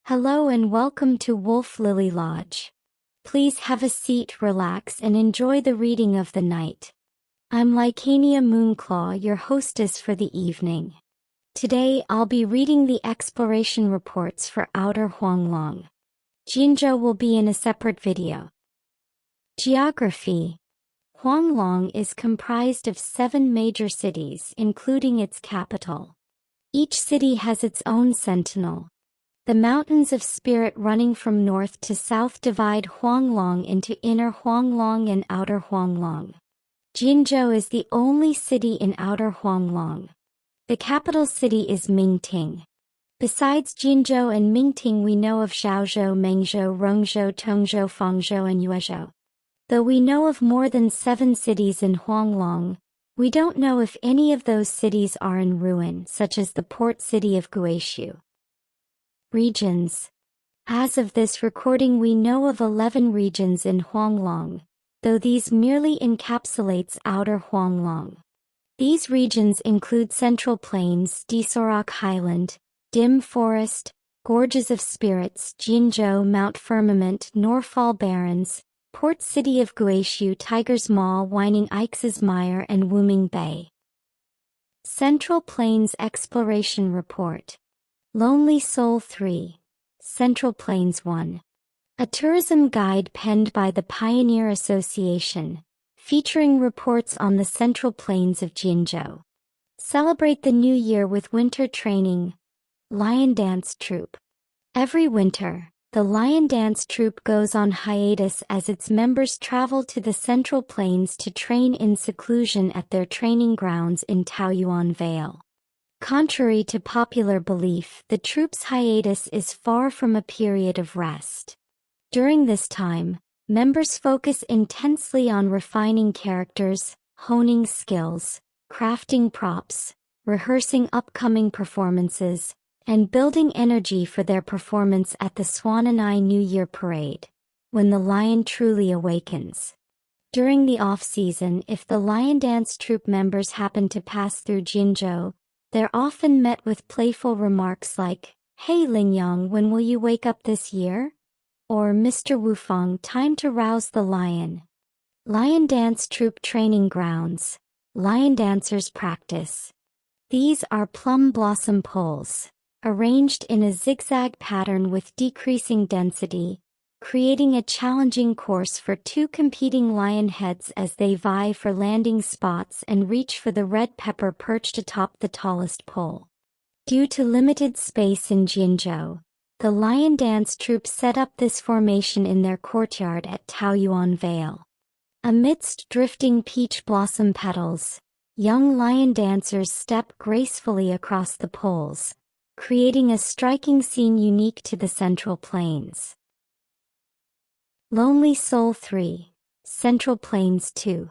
Hello and welcome to Wolf Lily Lodge. Please have a seat, relax, and enjoy the reading of the night. I'm Lycania Moonclaw, your hostess for the evening. Today I'll be reading the exploration reports for Outer Huanglong. Jinzhou will be in a separate video. Geography. Huanglong is comprised of 7 major cities, including its capital. Each city has its own sentinel. The mountains of spirit running from north to south divide Huanglong into Inner Huanglong and Outer Huanglong. Jinzhou is the only city in Outer Huanglong. The capital city is Mingting. Besides Jinzhou and Mingting, we know of Zhaozhou, Mengzhou, Rongzhou, Tongzhou, Fangzhou, and Yuezhou. Though we know of more than 7 cities in Huanglong, we don't know if any of those cities are in ruin, such as the port city of Guizhou. Regions. As of this recording, we know of 11 regions in Huanglong, though these merely encapsulates Outer Huanglong. These regions include Central Plains, Disorok Highland, Dim Forest, Gorges of Spirits, Jinzhou, Mount Firmament, Norfall Barrens, Port City of Guizhou, Tiger's Maw, Whining Ix's Mire, and Wuming Bay. Central Plains Exploration Report. Lonely Soul 3, Central Plains 1. A tourism guide penned by the Pioneer Association, featuring reports on the Central Plains of Jinzhou. Celebrate the new year with winter training. Lion Dance Troupe. Every winter, the Lion Dance Troupe goes on hiatus as its members travel to the Central Plains to train in seclusion at their training grounds in Taoyuan Vale. Contrary to popular belief, the troupe's hiatus is far from a period of rest. During this time, members focus intensely on refining characters, honing skills, crafting props, rehearsing upcoming performances, and building energy for their performance at the Swananai New Year Parade, when the lion truly awakens. During the off-season, if the Lion Dance Troupe members happen to pass through Jinzhou, they're often met with playful remarks like, "Hey Lingyang, when will you wake up this year?" Or "Mr. Wufang, time to rouse the lion." Lion Dance Troupe Training Grounds. Lion Dancers Practice. These are plum blossom poles, arranged in a zigzag pattern with decreasing density, creating a challenging course for 2 competing lion heads as they vie for landing spots and reach for the red pepper perched atop the tallest pole. Due to limited space in Jinzhou, the Lion Dance Troupe set up this formation in their courtyard at Taoyuan Vale. Amidst drifting peach blossom petals, young lion dancers step gracefully across the poles, creating a striking scene unique to the Central Plains. Lonely Soul 3, Central Plains 2.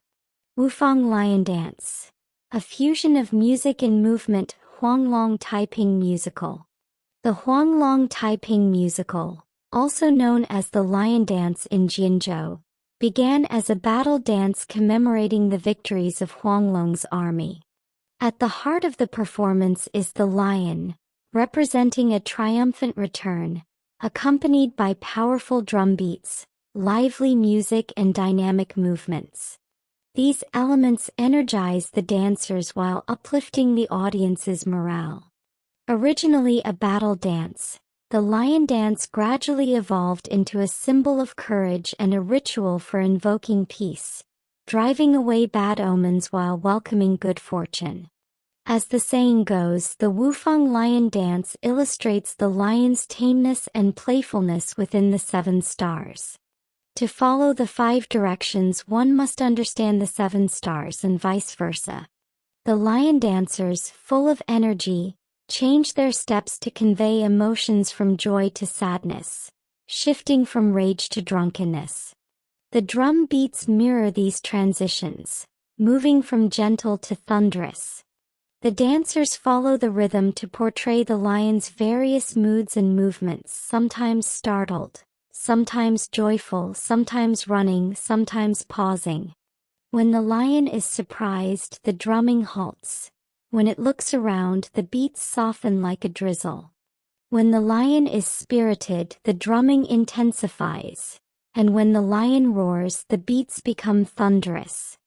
Wufang Lion Dance. A fusion of music and movement. Huanglong Taiping Musical. The Huanglong Taiping Musical, also known as the Lion Dance in Jinzhou, began as a battle dance commemorating the victories of Huanglong's army. At the heart of the performance is the lion, representing a triumphant return, accompanied by powerful drum beats, lively music, and dynamic movements. These elements energize the dancers while uplifting the audience's morale. Originally a battle dance, the lion dance gradually evolved into a symbol of courage and a ritual for invoking peace, driving away bad omens while welcoming good fortune. As the saying goes, the Wufang Lion Dance illustrates the lion's tameness and playfulness within the 7 stars. To follow the 5 directions, one must understand the 7 stars and vice versa. The lion dancers, full of energy, change their steps to convey emotions from joy to sadness, shifting from rage to drunkenness. The drum beats mirror these transitions, moving from gentle to thunderous. The dancers follow the rhythm to portray the lion's various moods and movements, sometimes startled, sometimes joyful, sometimes running, sometimes pausing. When the lion is surprised, the drumming halts. When it looks around, the beats soften like a drizzle. When the lion is spirited, the drumming intensifies, and when the lion roars, the beats become thunderous.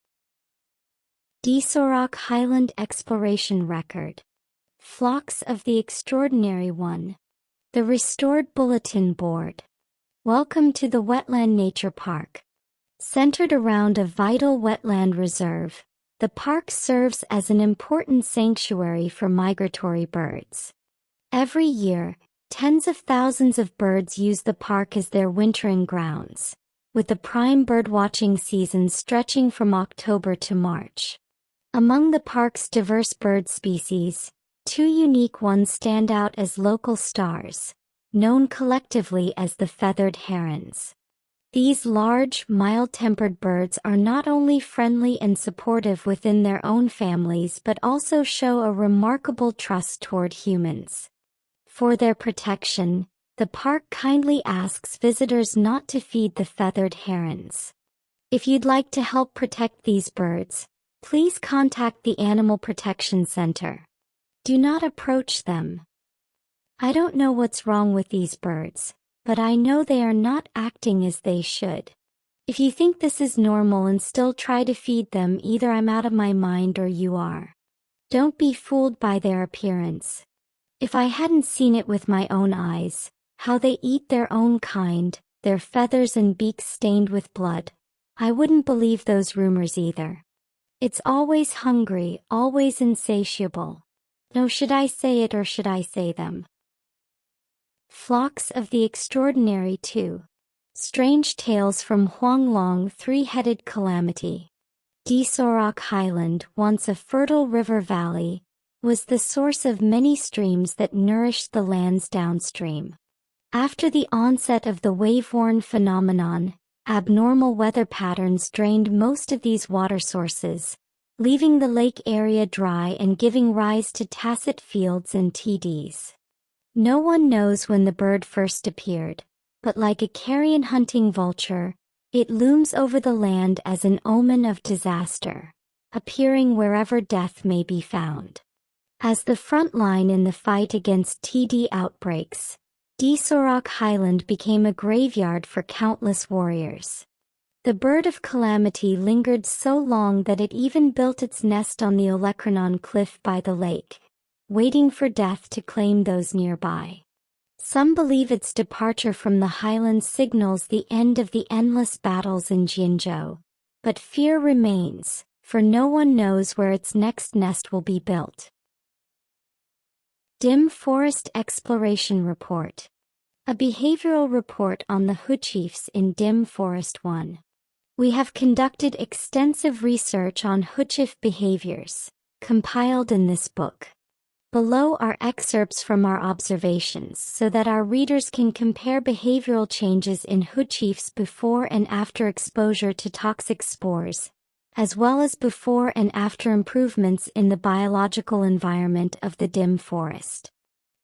Desorok Highland Exploration Record. Flocks of the Extraordinary One. The Restored Bulletin Board. Welcome to the Wetland Nature Park. Centered around a vital wetland reserve, the park serves as an important sanctuary for migratory birds. Every year, tens of thousands of birds use the park as their wintering grounds, with the prime birdwatching season stretching from October to March. Among the park's diverse bird species, two unique ones stand out as local stars, known collectively as the feathered herons. These large, mild-tempered birds are not only friendly and supportive within their own families but also show a remarkable trust toward humans. For their protection, the park kindly asks visitors not to feed the feathered herons. If you'd like to help protect these birds, please contact the Animal Protection Center. Do not approach them. I don't know what's wrong with these birds, but I know they are not acting as they should. If you think this is normal and still try to feed them, either I'm out of my mind or you are. Don't be fooled by their appearance. If I hadn't seen it with my own eyes, how they eat their own kind, their feathers and beaks stained with blood, I wouldn't believe those rumors either. It's always hungry, always insatiable. No, should I say it or should I say them? Flocks of the Extraordinary Two. Strange Tales from Huanglong Three-Headed Calamity. Desorok Highland, once a fertile river valley, was the source of many streams that nourished the lands downstream. After the onset of the wave-worn phenomenon, abnormal weather patterns drained most of these water sources, leaving the lake area dry and giving rise to tacit fields and TDs. No one knows when the bird first appeared, but like a carrion hunting vulture, it looms over the land as an omen of disaster, appearing wherever death may be found. As the front line in the fight against TD outbreaks, Desorok Highland became a graveyard for countless warriors. The bird of calamity lingered so long that it even built its nest on the Olecranon cliff by the lake, waiting for death to claim those nearby. Some believe its departure from the highlands signals the end of the endless battles in Jinzhou, but fear remains, for no one knows where its next nest will be built. Dim Forest Exploration Report. A behavioral report on the Huchiefs in Dim Forest 1. We have conducted extensive research on Huchief behaviors, compiled in this book. Below are excerpts from our observations so that our readers can compare behavioral changes in Huchiefs before and after exposure to toxic spores, as well as before and after improvements in the biological environment of the dim forest.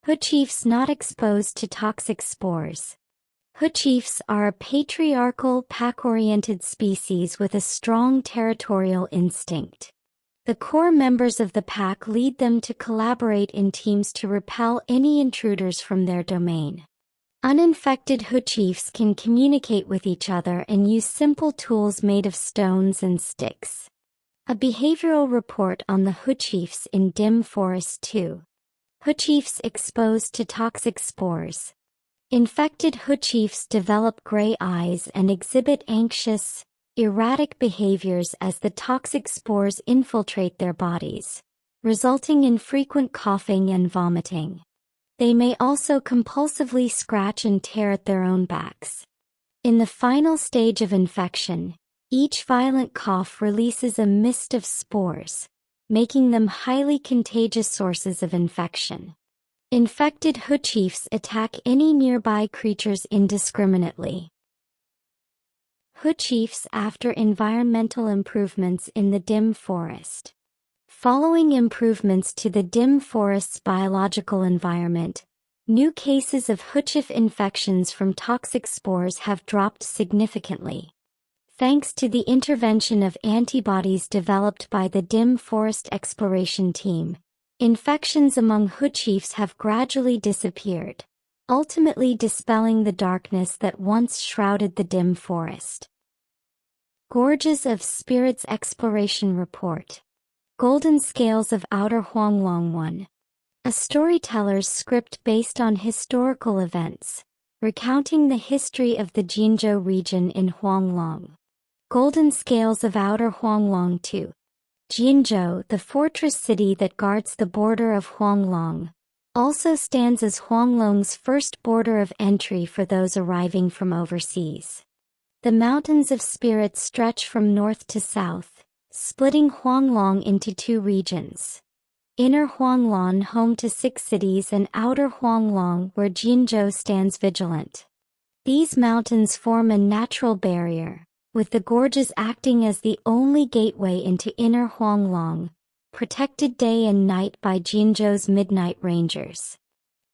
Huchiefs not exposed to toxic spores. Huchiefs are a patriarchal, pack-oriented species with a strong territorial instinct. The core members of the pack lead them to collaborate in teams to repel any intruders from their domain. Uninfected Huchiefs can communicate with each other and use simple tools made of stones and sticks. A behavioral report on the Huchiefs in Dim Forest 2. Huchiefs exposed to toxic spores. Infected Huchiefs develop gray eyes and exhibit anxious, erratic behaviors as the toxic spores infiltrate their bodies, resulting in frequent coughing and vomiting. They may also compulsively scratch and tear at their own backs. In the final stage of infection, each violent cough releases a mist of spores, making them highly contagious sources of infection. Infected Huchiefs attack any nearby creatures indiscriminately. Huchiefs after environmental improvements in the dim forest. Following improvements to the dim forest's biological environment, new cases of Huchief infections from toxic spores have dropped significantly. Thanks to the intervention of antibodies developed by the Dim Forest Exploration Team, infections among Huchiefs have gradually disappeared, ultimately dispelling the darkness that once shrouded the dim forest. Gorges of Spirits Exploration Report. Golden Scales of Outer Huanglong 1. A storyteller's script based on historical events, recounting the history of the Jinzhou region in Huanglong. Golden Scales of Outer Huanglong 2. Jinzhou, the fortress city that guards the border of Huanglong, also stands as Huanglong's first border of entry for those arriving from overseas. The Mountains of Spirits stretch from north to south, splitting Huanglong into two regions. Inner Huanglong, home to 6 cities, and Outer Huanglong, where Jinzhou stands vigilant. These mountains form a natural barrier, with the gorges acting as the only gateway into Inner Huanglong, protected day and night by Jinzhou's midnight rangers.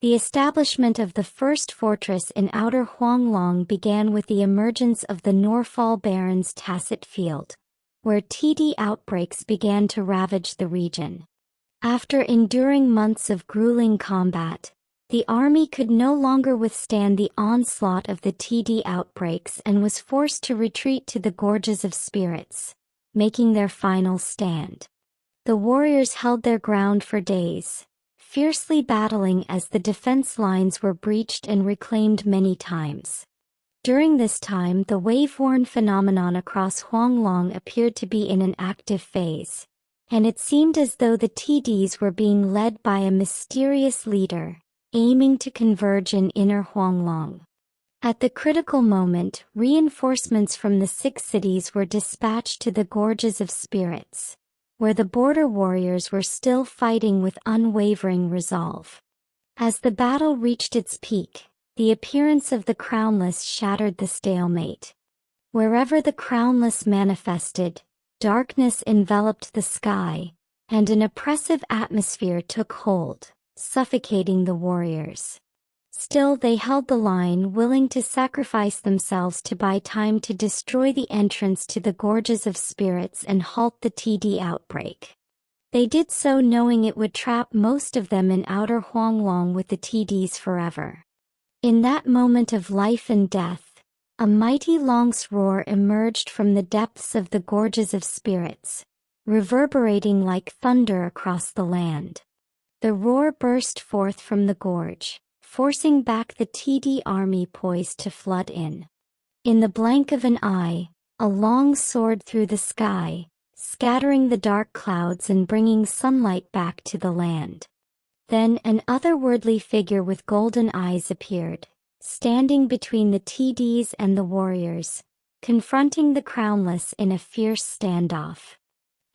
The establishment of the first fortress in Outer Huanglong began with the emergence of the Norfall Barrens Tacit Field, where TD outbreaks began to ravage the region. After enduring months of grueling combat, the army could no longer withstand the onslaught of the TD outbreaks and was forced to retreat to the Gorges of Spirits, making their final stand. The warriors held their ground for days, fiercely battling as the defense lines were breached and reclaimed many times. During this time, the wave-worn phenomenon across Huanglong appeared to be in an active phase, and it seemed as though the TDs were being led by a mysterious leader, aiming to converge in Inner Huanglong. At the critical moment, reinforcements from the 6 cities were dispatched to the Gorges of Spirits, where the border warriors were still fighting with unwavering resolve. As the battle reached its peak, the appearance of the Crownless shattered the stalemate. Wherever the Crownless manifested, darkness enveloped the sky, and an oppressive atmosphere took hold, suffocating the warriors. Still, they held the line, willing to sacrifice themselves to buy time to destroy the entrance to the Gorges of Spirits and halt the TD outbreak. They did so knowing it would trap most of them in Outer Huanglong with the TDs forever. In that moment of life and death, a mighty Long's roar emerged from the depths of the Gorges of Spirits, reverberating like thunder across the land. The roar burst forth from the gorge, forcing back the TD army poised to flood in. In the blank of an eye, a Long soared through the sky, scattering the dark clouds and bringing sunlight back to the land. Then an otherworldly figure with golden eyes appeared, standing between the TDs and the warriors, confronting the Crownless in a fierce standoff.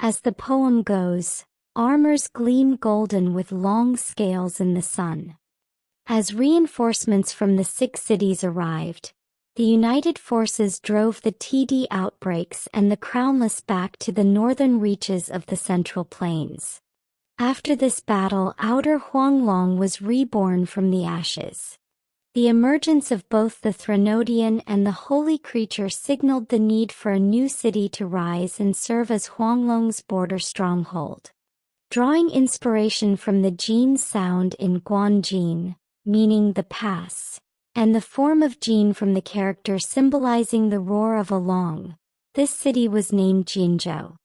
As the poem goes, armors gleam golden with long scales in the sun. As reinforcements from the 6 cities arrived, the united forces drove the TD outbreaks and the Crownless back to the northern reaches of the Central Plains. After this battle, Outer Huanglong was reborn from the ashes. The emergence of both the Threnodian and the Holy Creature signaled the need for a new city to rise and serve as Huanglong's border stronghold. Drawing inspiration from the Jin sound in Guanjin, meaning the pass, and the form of Jin from the character symbolizing the roar of a Long, this city was named Jinzhou.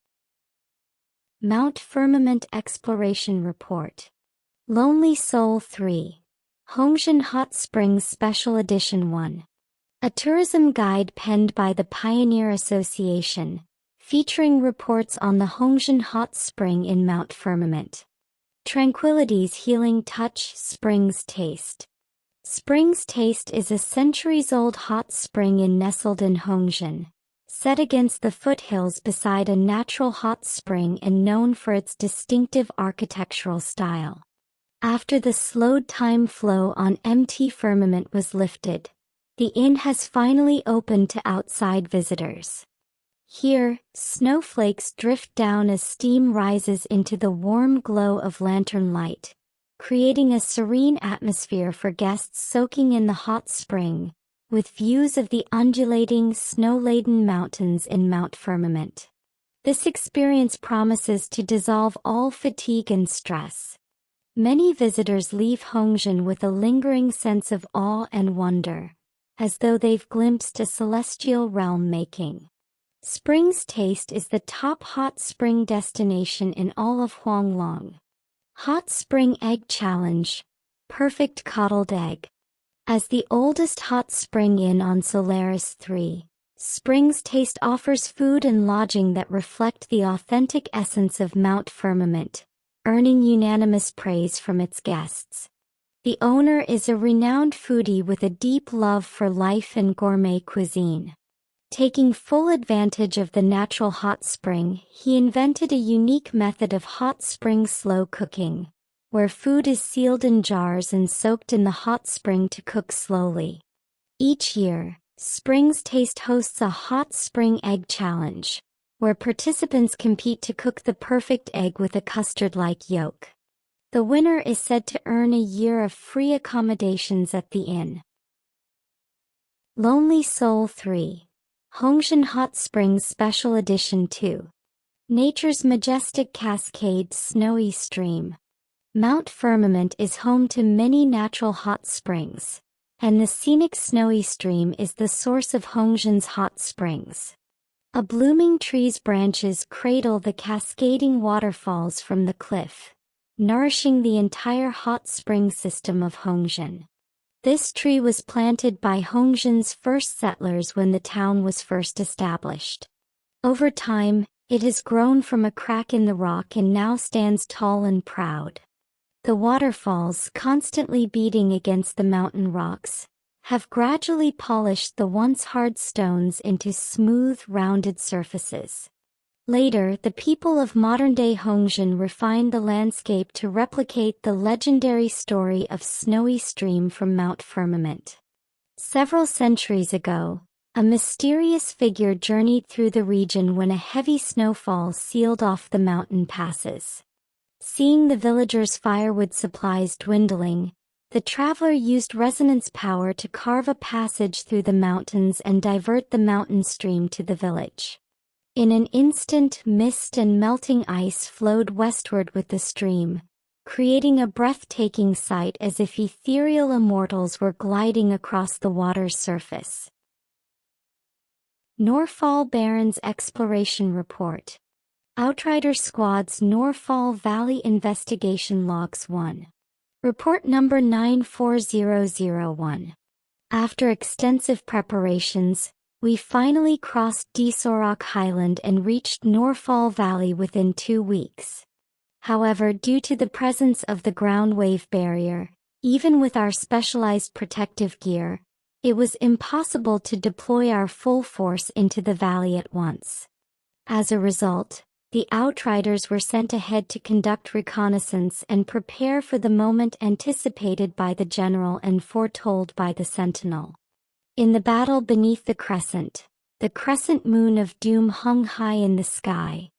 Mount Firmament Exploration Report. Lonely Soul 3. Hongshan Hot Springs Special Edition 1. A tourism guide penned by the Pioneer Association, featuring reports on the Hongshan Hot Spring in Mount Firmament. Tranquility's healing touch. Spring's Taste. Spring's Taste is a centuries-old hot spring nestled in Hongshan, set against the foothills beside a natural hot spring and known for its distinctive architectural style. After the slowed time flow on MT Firmament was lifted, the inn has finally opened to outside visitors. Here, snowflakes drift down as steam rises into the warm glow of lantern light, creating a serene atmosphere for guests soaking in the hot spring, with views of the undulating, snow-laden mountains in Mount Firmament. This experience promises to dissolve all fatigue and stress. Many visitors leave Hongjian with a lingering sense of awe and wonder, as though they've glimpsed a celestial realm making. Spring's Taste is the top hot spring destination in all of Huanglong. Hot Spring Egg Challenge, perfect coddled egg. As the oldest hot spring inn on Solaris 3, Spring's Taste offers food and lodging that reflect the authentic essence of Mount Firmament, earning unanimous praise from its guests. The owner is a renowned foodie with a deep love for life and gourmet cuisine. Taking full advantage of the natural hot spring, he invented a unique method of hot spring slow cooking, where food is sealed in jars and soaked in the hot spring to cook slowly. Each year, Spring's Taste hosts a Hot Spring Egg Challenge, where participants compete to cook the perfect egg with a custard-like yolk. The winner is said to earn a year of free accommodations at the inn. Lonely Soul 3. Hongjian Hot Springs Special Edition 2. Nature's majestic cascade snowy stream. Mount Firmament is home to many natural hot springs, and the scenic snowy stream is the source of Hongjian's hot springs. A blooming tree's branches cradle the cascading waterfalls from the cliff, nourishing the entire hot spring system of Hongjian. This tree was planted by Hongjian's first settlers when the town was first established. Over time, it has grown from a crack in the rock and now stands tall and proud. The waterfalls, constantly beating against the mountain rocks, have gradually polished the once hard stones into smooth, rounded surfaces. Later, the people of modern-day Hongjian refined the landscape to replicate the legendary story of Snowy Stream from Mount Firmament. Several centuries ago, a mysterious figure journeyed through the region when a heavy snowfall sealed off the mountain passes. Seeing the villagers' firewood supplies dwindling, the traveler used resonance power to carve a passage through the mountains and divert the mountain stream to the village. In an instant, mist and melting ice flowed westward with the stream, creating a breathtaking sight as if ethereal immortals were gliding across the water's surface. Norfall Barrens Exploration Report. Outrider Squad's Norfall Valley Investigation Logs 1. Report number 94001. After extensive preparations, we finally crossed Desorok Highland and reached Norfall Valley within 2 weeks. However, due to the presence of the ground wave barrier, even with our specialized protective gear, it was impossible to deploy our full force into the valley at once. As a result, the Outriders were sent ahead to conduct reconnaissance and prepare for the moment anticipated by the general and foretold by the Sentinel. In the battle beneath the crescent moon of doom hung high in the sky.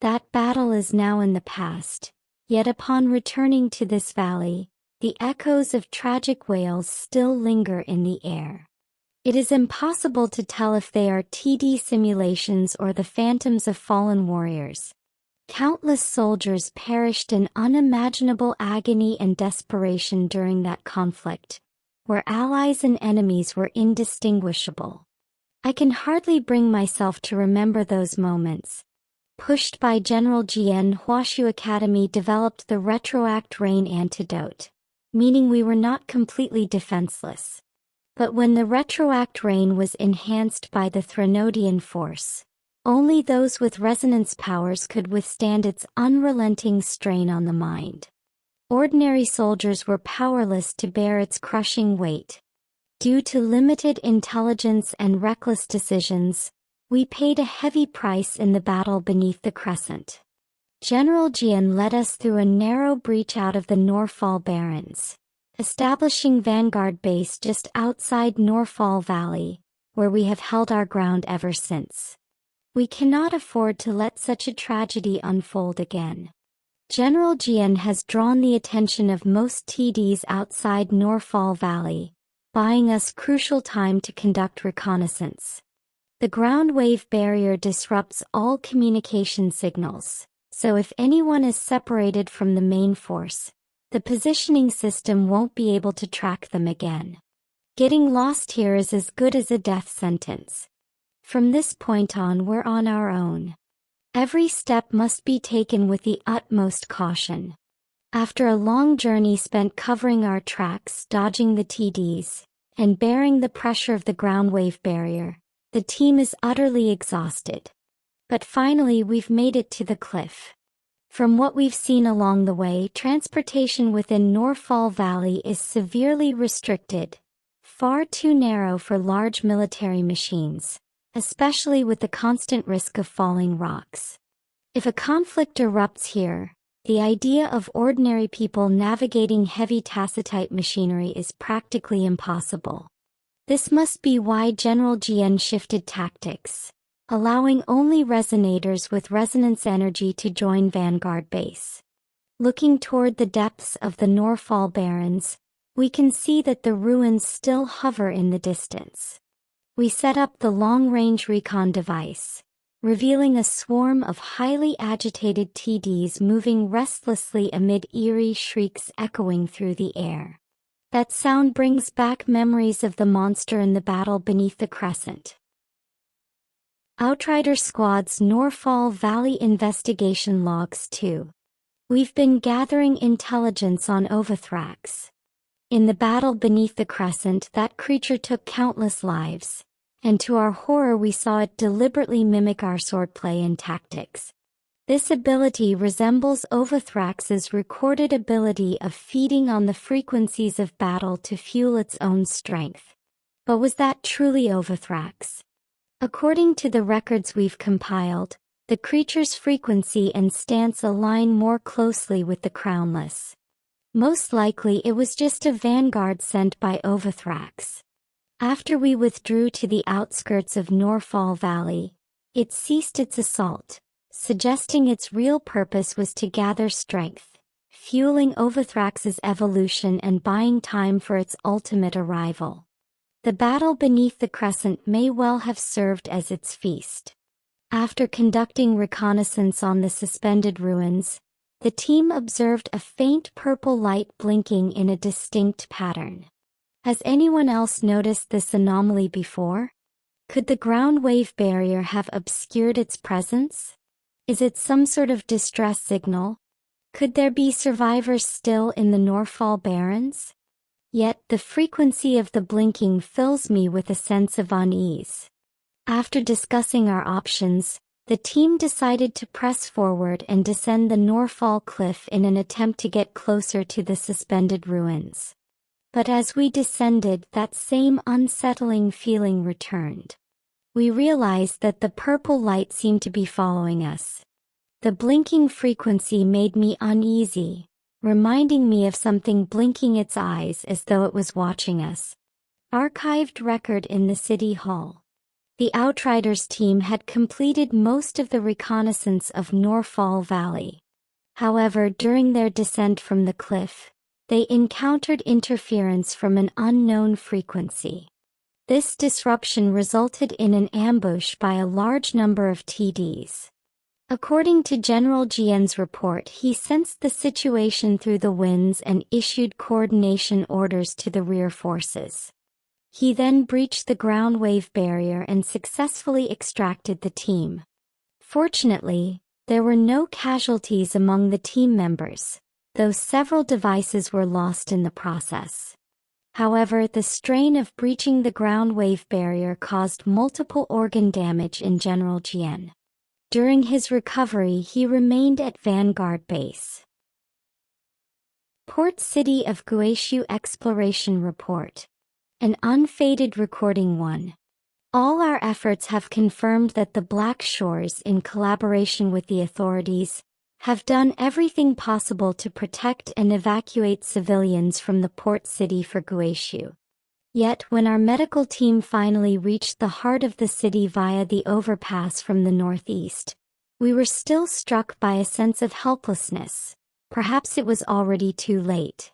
That battle is now in the past, yet upon returning to this valley, the echoes of tragic wails still linger in the air. It is impossible to tell if they are TD simulations or the phantoms of fallen warriors. Countless soldiers perished in unimaginable agony and desperation during that conflict, where allies and enemies were indistinguishable. I can hardly bring myself to remember those moments. Pushed by General Jian, Huashu Academy developed the Retroact Rain antidote, meaning we were not completely defenseless. But when the Retroact Rain was enhanced by the Threnodian force, only those with resonance powers could withstand its unrelenting strain on the mind. Ordinary soldiers were powerless to bear its crushing weight. Due to limited intelligence and reckless decisions, we paid a heavy price in the battle beneath the crescent. General Jian led us through a narrow breach out of the Norfall Barrens, establishing Vanguard Base just outside Norfall Valley, where we have held our ground ever since. We cannot afford to let such a tragedy unfold again. General Jian has drawn the attention of most TDs outside Norfall Valley, buying us crucial time to conduct reconnaissance. The ground wave barrier disrupts all communication signals, so if anyone is separated from the main force, the positioning system won't be able to track them again. Getting lost here is as good as a death sentence. From this point on, we're on our own. Every step must be taken with the utmost caution. After a long journey spent covering our tracks, dodging the TDs, and bearing the pressure of the ground wave barrier, the team is utterly exhausted. But finally we've made it to the cliff. From what we've seen along the way, transportation within Norfall Valley is severely restricted, far too narrow for large military machines, especially with the constant risk of falling rocks. If a conflict erupts here, the idea of ordinary people navigating heavy tacitite machinery is practically impossible. This must be why General GN shifted tactics, allowing only resonators with resonance energy to join Vanguard base. Looking toward the depths of the Norfall Barrens, we can see that the ruins still hover in the distance. We set up the long-range recon device, revealing a swarm of highly agitated TDs moving restlessly amid eerie shrieks echoing through the air. That sound brings back memories of the monster in the battle beneath the crescent. Outrider Squad's Norfall Valley Investigation Logs 2. We've been gathering intelligence on Ovathrax. In the battle beneath the crescent, that creature took countless lives, and to our horror we saw it deliberately mimic our swordplay and tactics. This ability resembles Ovathrax's recorded ability of feeding on the frequencies of battle to fuel its own strength. But was that truly Ovathrax? According to the records we've compiled, the creature's frequency and stance align more closely with the Crownless. Most likely it was just a vanguard sent by Ovathrax. After we withdrew to the outskirts of Norfall Valley, it ceased its assault, suggesting its real purpose was to gather strength, fueling Ovathrax's evolution and buying time for its ultimate arrival. The battle beneath the crescent may well have served as its feast. After conducting reconnaissance on the suspended ruins, the team observed a faint purple light blinking in a distinct pattern. Has anyone else noticed this anomaly before? Could the ground wave barrier have obscured its presence? Is it some sort of distress signal? Could there be survivors still in the Norfall Barrens? Yet the frequency of the blinking fills me with a sense of unease. After discussing our options, the team decided to press forward and descend the Norfall cliff in an attempt to get closer to the suspended ruins. But as we descended, that same unsettling feeling returned. We realized that the purple light seemed to be following us. The blinking frequency made me uneasy, reminding me of something blinking its eyes as though it was watching us. Archived record in the City Hall. The Outriders team had completed most of the reconnaissance of Norfall Valley. However, during their descent from the cliff, they encountered interference from an unknown frequency. This disruption resulted in an ambush by a large number of TDs. According to General Jian's report, he sensed the situation through the winds and issued coordination orders to the rear forces. He then breached the ground wave barrier and successfully extracted the team. Fortunately, there were no casualties among the team members, though several devices were lost in the process. However, the strain of breaching the ground wave barrier caused multiple organ damage in General Jian. During his recovery, he remained at Vanguard Base. Port City of Guishu Exploration Report. An unfaded recording 1. All our efforts have confirmed that the Black Shores, in collaboration with the authorities, have done everything possible to protect and evacuate civilians from the port city for Guishu. Yet when our medical team finally reached the heart of the city via the overpass from the northeast, we were still struck by a sense of helplessness. Perhaps it was already too late.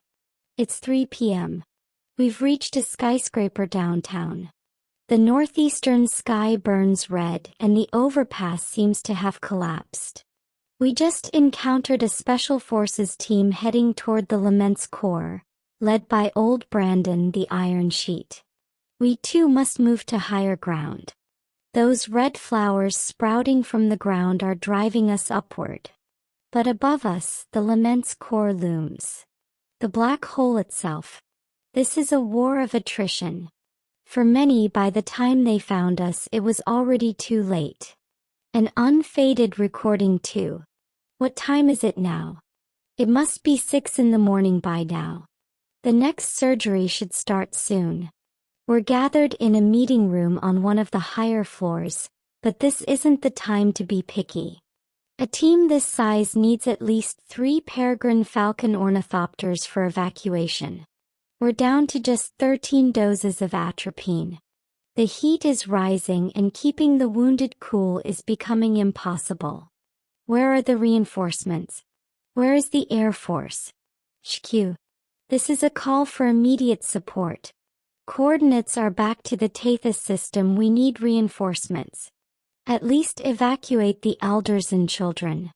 It's 3 p.m. We've reached a skyscraper downtown. The northeastern sky burns red and the overpass seems to have collapsed. We just encountered a Special Forces team heading toward the Lament's core, led by old Brandon the Iron Sheet. We too must move to higher ground. Those red flowers sprouting from the ground are driving us upward. But above us, the Lament's core looms. The black hole itself. This is a war of attrition. For many, by the time they found us, it was already too late. An unfaded recording too. What time is it now? It must be 6 in the morning by now. The next surgery should start soon. We're gathered in a meeting room on one of the higher floors, but this isn't the time to be picky. A team this size needs at least 3 peregrine falcon ornithopters for evacuation. We're down to just 13 doses of atropine. The heat is rising and keeping the wounded cool is becoming impossible. Where are the reinforcements? Where is the Air Force? HQ. This is a call for immediate support. Coordinates are back to the Tethys system. We need reinforcements. At least evacuate the elders and children.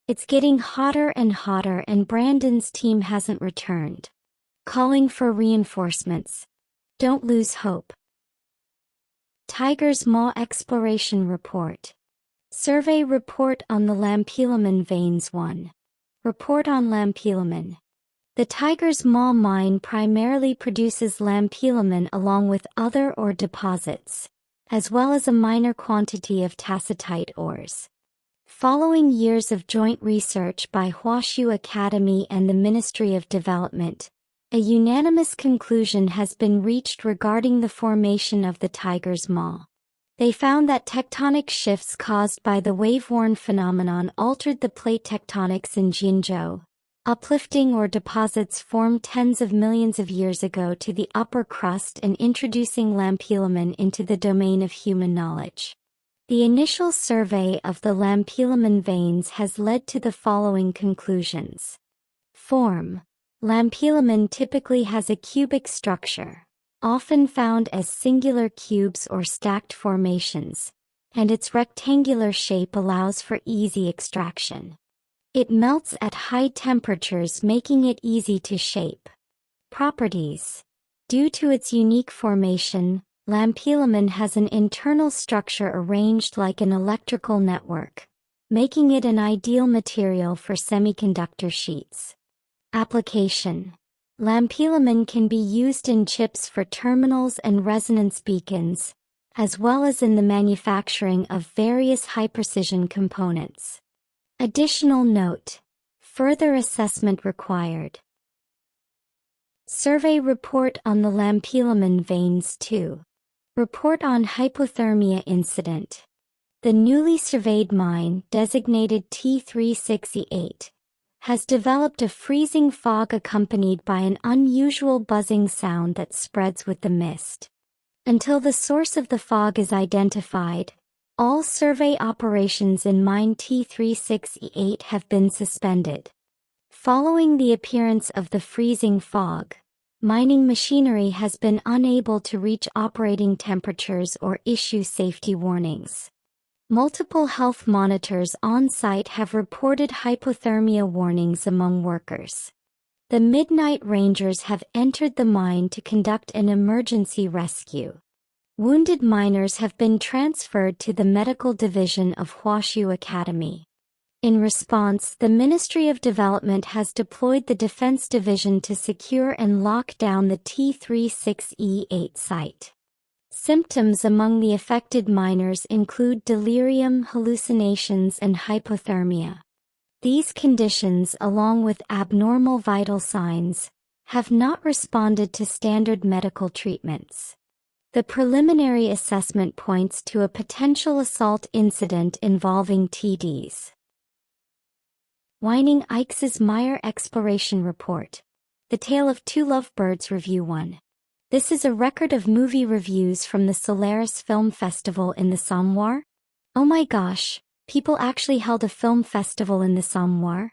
It's getting hotter and Brandon's team hasn't returned. Calling for reinforcements. Don't lose hope. Tiger's Maw Exploration Report. Survey Report on the Lampilamen Veins 1. Report on Lampilamen. The Tiger's Maw mine primarily produces lampilamen along with other ore deposits, as well as a minor quantity of tacitite ores. Following years of joint research by Huashu Academy and the Ministry of Development, a unanimous conclusion has been reached regarding the formation of the Tiger's Maw. They found that tectonic shifts caused by the wave-worn phenomenon altered the plate tectonics in Jinzhou, uplifting ore deposits formed tens of millions of years ago to the upper crust and introducing lampilamen into the domain of human knowledge. The initial survey of the lampilamen veins has led to the following conclusions. Form. Lampilamen typically has a cubic structure, often found as singular cubes or stacked formations, and its rectangular shape allows for easy extraction. It melts at high temperatures, making it easy to shape. Properties. Due to its unique formation, lampilamen has an internal structure arranged like an electrical network, making it an ideal material for semiconductor sheets. Application. Lampilamen can be used in chips for terminals and resonance beacons, as well as in the manufacturing of various high-precision components. Additional note. Further assessment required. Survey Report on the Lampilamen Veins 2. Report on Hypothermia Incident. The newly surveyed mine, designated T368, has developed a freezing fog accompanied by an unusual buzzing sound that spreads with the mist. Until the source of the fog is identified, all survey operations in mine T368 have been suspended. Following the appearance of the freezing fog, mining machinery has been unable to reach operating temperatures or issue safety warnings. Multiple health monitors on site have reported hypothermia warnings among workers. The Midnight Rangers have entered the mine to conduct an emergency rescue. Wounded miners have been transferred to the medical division of Huashu Academy. In response, the Ministry of Development has deployed the Defense Division to secure and lock down the T36E8 site. Symptoms among the affected miners include delirium, hallucinations, and hypothermia. These conditions, along with abnormal vital signs, have not responded to standard medical treatments. The preliminary assessment points to a potential assault incident involving TDs. Whining Ike's Meyer Exploration Report. The Tale of Two Lovebirds Review 1. This is a record of movie reviews from the Solaris Film Festival in the Sommoir. Oh my gosh, people actually held a film festival in the Sommoir?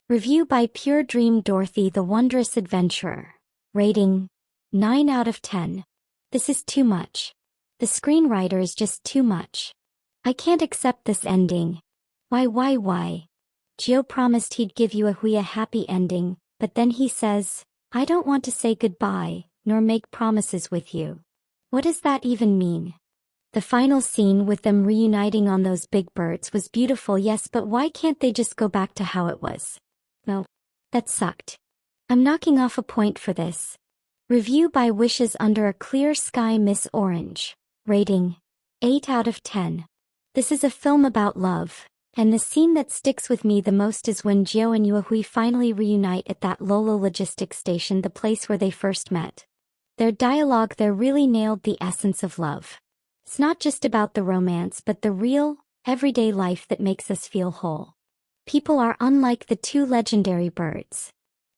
Review by Pure Dream Dorothy the Wondrous Adventurer. Rating: 9 out of 10. This is too much. The screenwriter is just too much. I can't accept this ending. Why? Jiu promised he'd give you a happy ending, but then he says, I don't want to say goodbye, nor make promises with you. What does that even mean? The final scene with them reuniting on those big birds was beautiful, yes, but why can't they just go back to how it was? No. That sucked. I'm knocking off a point for this. Review by Wishes Under a Clear Sky Miss Orange. Rating: 8 out of 10. This is a film about love, and the scene that sticks with me the most is when Jiu and Yuehui finally reunite at that Lolo logistics station, the place where they first met. Their dialogue there really nailed the essence of love. It's not just about the romance but the real, everyday life that makes us feel whole. People are unlike the two legendary birds.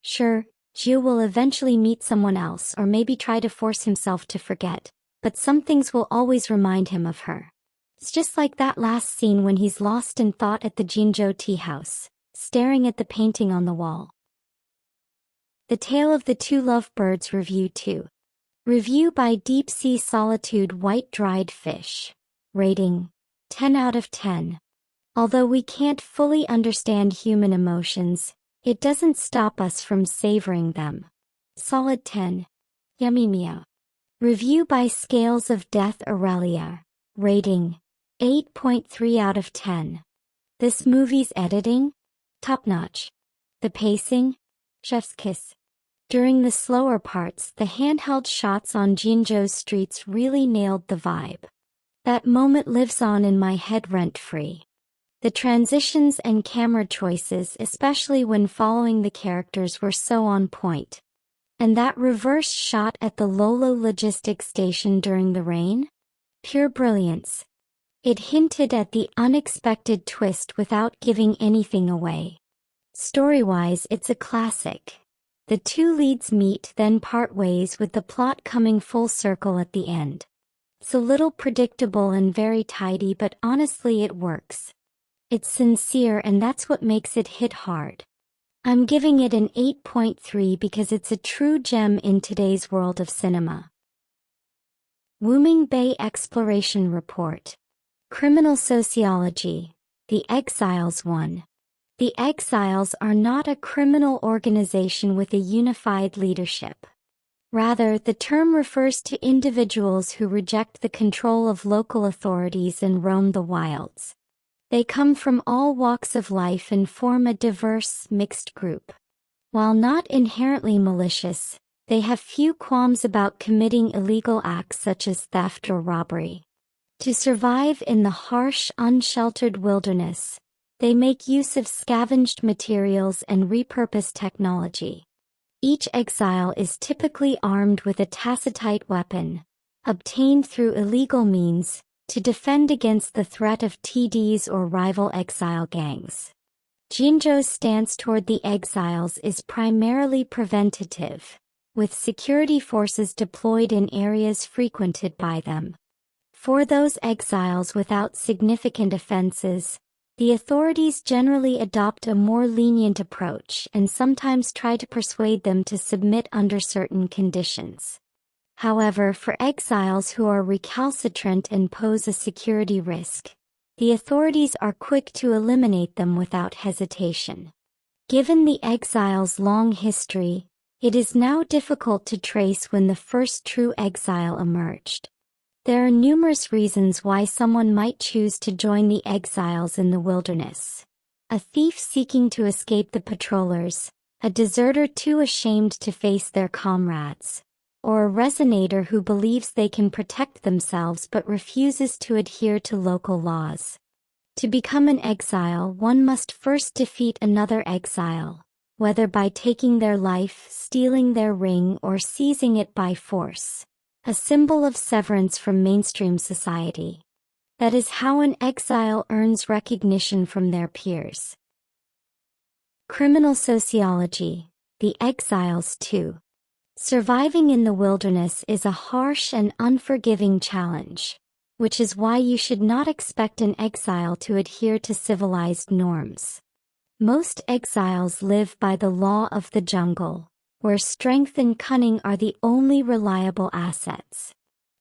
Sure, Jiu will eventually meet someone else or maybe try to force himself to forget, but some things will always remind him of her. It's just like that last scene when he's lost in thought at the Jinzhou tea house, staring at the painting on the wall. The Tale of the Two Lovebirds Review 2. Review by Deep Sea Solitude White Dried Fish. Rating: 10 out of 10. Although we can't fully understand human emotions, it doesn't stop us from savoring them. Solid 10. Yummy meow. Review by Scales of Death Aurelia. Rating: 8.3 out of 10. This movie's editing? Top-notch. The pacing? Chef's kiss. During the slower parts, the handheld shots on Jinzhou's streets really nailed the vibe. That moment lives on in my head rent-free. The transitions and camera choices, especially when following the characters, were so on point. And that reverse shot at the Lolo logistics station during the rain? Pure brilliance. It hinted at the unexpected twist without giving anything away. Story-wise, it's a classic. The two leads meet, then part ways, with the plot coming full circle at the end. It's a little predictable and very tidy, but honestly it works. It's sincere, and that's what makes it hit hard. I'm giving it an 8.3 because it's a true gem in today's world of cinema. Wuming Bay Exploration Report. Criminal Sociology. The Exiles 1. The Exiles are not a criminal organization with a unified leadership. Rather, the term refers to individuals who reject the control of local authorities and roam the wilds. They come from all walks of life and form a diverse, mixed group. While not inherently malicious, they have few qualms about committing illegal acts such as theft or robbery. To survive in the harsh, unsheltered wilderness, they make use of scavenged materials and repurposed technology. Each exile is typically armed with a tacitite weapon, obtained through illegal means, to defend against the threat of TDs or rival exile gangs. Jinzhou's stance toward the exiles is primarily preventative, with security forces deployed in areas frequented by them. For those exiles without significant offenses, the authorities generally adopt a more lenient approach and sometimes try to persuade them to submit under certain conditions. However, for exiles who are recalcitrant and pose a security risk, the authorities are quick to eliminate them without hesitation. Given the exiles' long history, it is now difficult to trace when the first true exile emerged. There are numerous reasons why someone might choose to join the exiles in the wilderness. A thief seeking to escape the patrollers, a deserter too ashamed to face their comrades, or a resonator who believes they can protect themselves but refuses to adhere to local laws. To become an exile, one must first defeat another exile, whether by taking their life, stealing their ring, or seizing it by force. A symbol of severance from mainstream society. That is how an exile earns recognition from their peers. Criminal Sociology. The Exiles 2. Surviving in the wilderness is a harsh and unforgiving challenge, which is why you should not expect an exile to adhere to civilized norms. Most exiles live by the law of the jungle, where strength and cunning are the only reliable assets.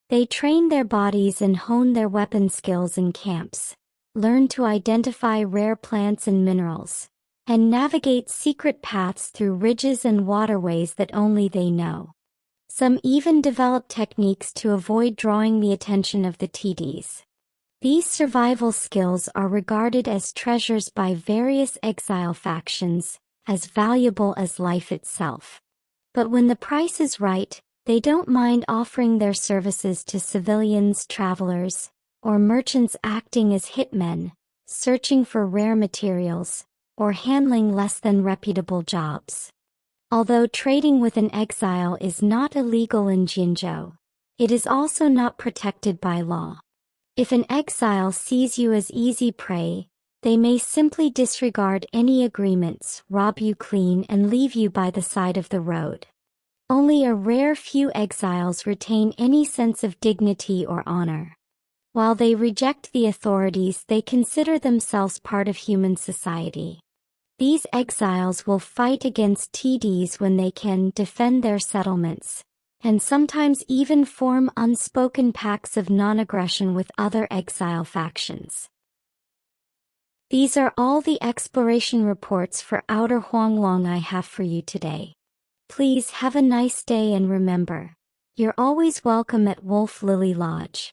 They train their bodies and hone their weapon skills in camps, learn to identify rare plants and minerals, and navigate secret paths through ridges and waterways that only they know. Some even develop techniques to avoid drawing the attention of the TDs. These survival skills are regarded as treasures by various exile factions, as valuable as life itself. But when the price is right, they don't mind offering their services to civilians, travelers, or merchants acting as hitmen, searching for rare materials, or handling less than reputable jobs. Although trading with an exile is not illegal in Jinzhou, it is also not protected by law. If an exile sees you as easy prey, they may simply disregard any agreements, rob you clean, and leave you by the side of the road. Only a rare few exiles retain any sense of dignity or honor. While they reject the authorities, they consider themselves part of human society. These exiles will fight against TDs when they can, defend their settlements, and sometimes even form unspoken pacts of non-aggression with other exile factions. These are all the exploration reports for Outer Huanglong I have for you today. Please have a nice day, and remember, you're always welcome at Wolf Lily Lodge.